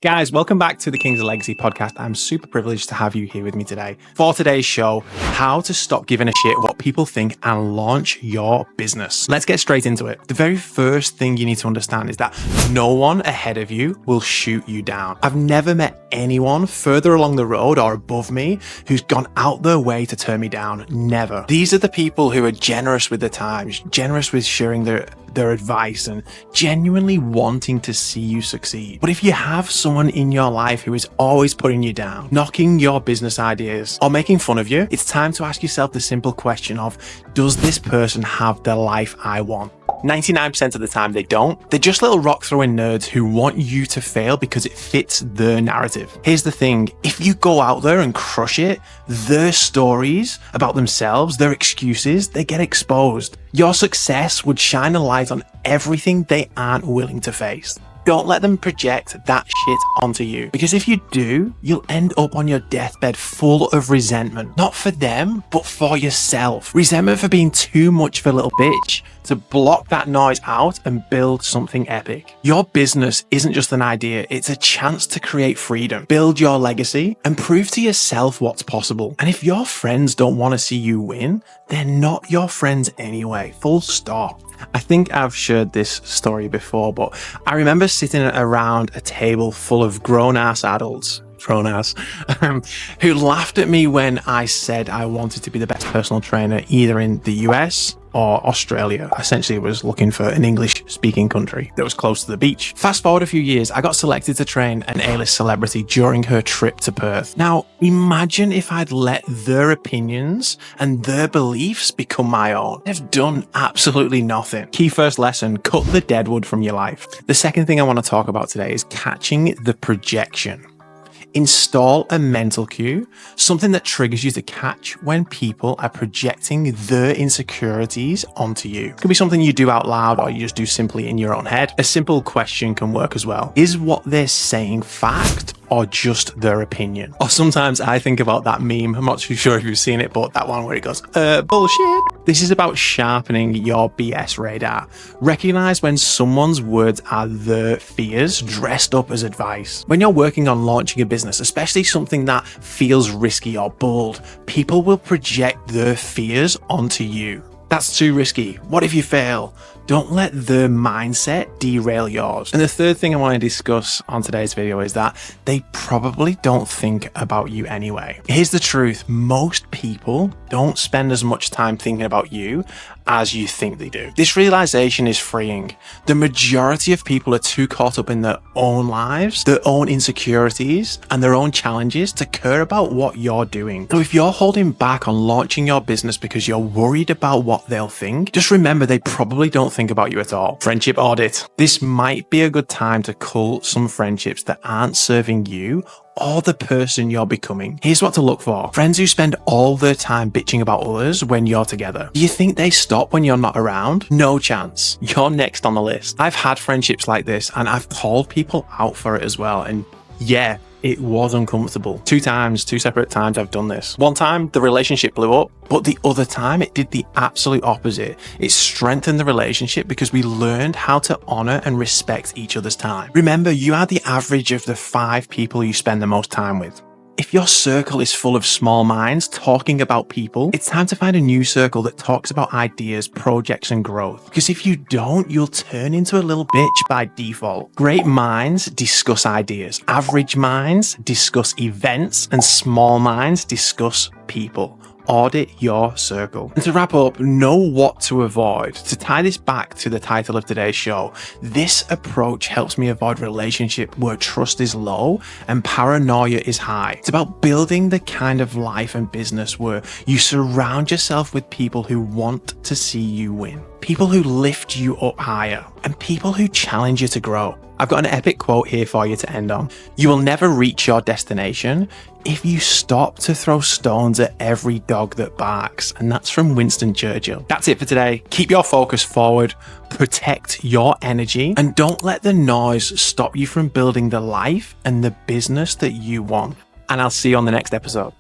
Guys, welcome back to the King's Legacy podcast. I'm super privileged to have you here with me today. For today's show, how to stop giving a shit what people think and launch your business. Let's get straight into it. The very first thing you need to understand is that no one ahead of you will shoot you down. I've never met anyone further along the road or above me who's gone out their way to turn me down. Never. These are the people who are generous with their time, generous with sharing their advice and genuinely wanting to see you succeed. But if you have someone in your life who is always putting you down, knocking your business ideas, or making fun of you, it's time to ask yourself the simple question of, does this person have the life I want? 99% of the time they don't. They're just little rock throwing nerds who want you to fail because it fits their narrative. Here's the thing, if you go out there and crush it, their stories about themselves, their excuses, they get exposed. Your success would shine a light on everything they aren't willing to face. Don't let them project that shit onto you, because if you do, you'll end up on your deathbed full of resentment. Not for them, but for yourself. Resentment for being too much of a little bitch. To block that noise out and build something epic. Your business isn't just an idea, it's a chance to create freedom, build your legacy, and prove to yourself what's possible. And if your friends don't want to see you win, they're not your friends anyway, full stop. I think I've shared this story before, but I remember sitting around a table full of grown-ass adults, who laughed at me when I said I wanted to be the best personal trainer either in the US or Australia. Essentially, I was looking for an English-speaking country that was close to the beach. Fast forward a few years, I got selected to train an A-list celebrity during her trip to Perth. Now, imagine if I'd let their opinions and their beliefs become my own. They've done absolutely nothing. Key first lesson, cut the deadwood from your life. The second thing I want to talk about today is catching the projection. Install a mental cue, something that triggers you to catch when people are projecting their insecurities onto you. It could be something you do out loud or you just do simply in your own head. A simple question can work as well. Is what they're saying fact or just their opinion? Or sometimes I think about that meme, I'm not too sure if you've seen it, but that one where it goes, bullshit. This is about sharpening your BS radar. Recognize when someone's words are their fears dressed up as advice. When you're working on launching a business, especially something that feels risky or bold, people will project their fears onto you. That's too risky. What if you fail? Don't let their mindset derail yours. And the third thing I want to discuss on today's video is that they probably don't think about you anyway. Here's the truth. Most people don't spend as much time thinking about you as you think they do. This realization is freeing. The majority of people are too caught up in their own lives, their own insecurities, and their own challenges to care about what you're doing. So if you're holding back on launching your business because you're worried about what they'll think, just remember they probably don't think about you at all. Friendship audit. This might be a good time to cull some friendships that aren't serving you or the person you're becoming. Here's what to look for. Friends who spend all their time bitching about others when you're together. Do you think they stop when you're not around? No chance. You're next on the list. I've had friendships like this and I've called people out for it as well. And yeah, it was uncomfortable. Two separate times I've done this. One time the relationship blew up, but the other time it did the absolute opposite. It strengthened the relationship because we learned how to honor and respect each other's time. Remember, you are the average of the 5 people you spend the most time with. If your circle is full of small minds talking about people, it's time to find a new circle that talks about ideas, projects, and growth. Because if you don't, you'll turn into a little bitch by default. Great minds discuss ideas. Average minds discuss events. And small minds discuss people. Audit your circle. And to wrap up, know what to avoid. To tie this back to the title of today's show, this approach helps me avoid relationships where trust is low and paranoia is high. It's about building the kind of life and business where you surround yourself with people who want to see you win. People who lift you up higher and people who challenge you to grow. I've got an epic quote here for you to end on. You will never reach your destination if you stop to throw stones at every dog that barks. And that's from Winston Churchill. That's it for today. Keep your focus forward, protect your energy, and don't let the noise stop you from building the life and the business that you want. And I'll see you on the next episode.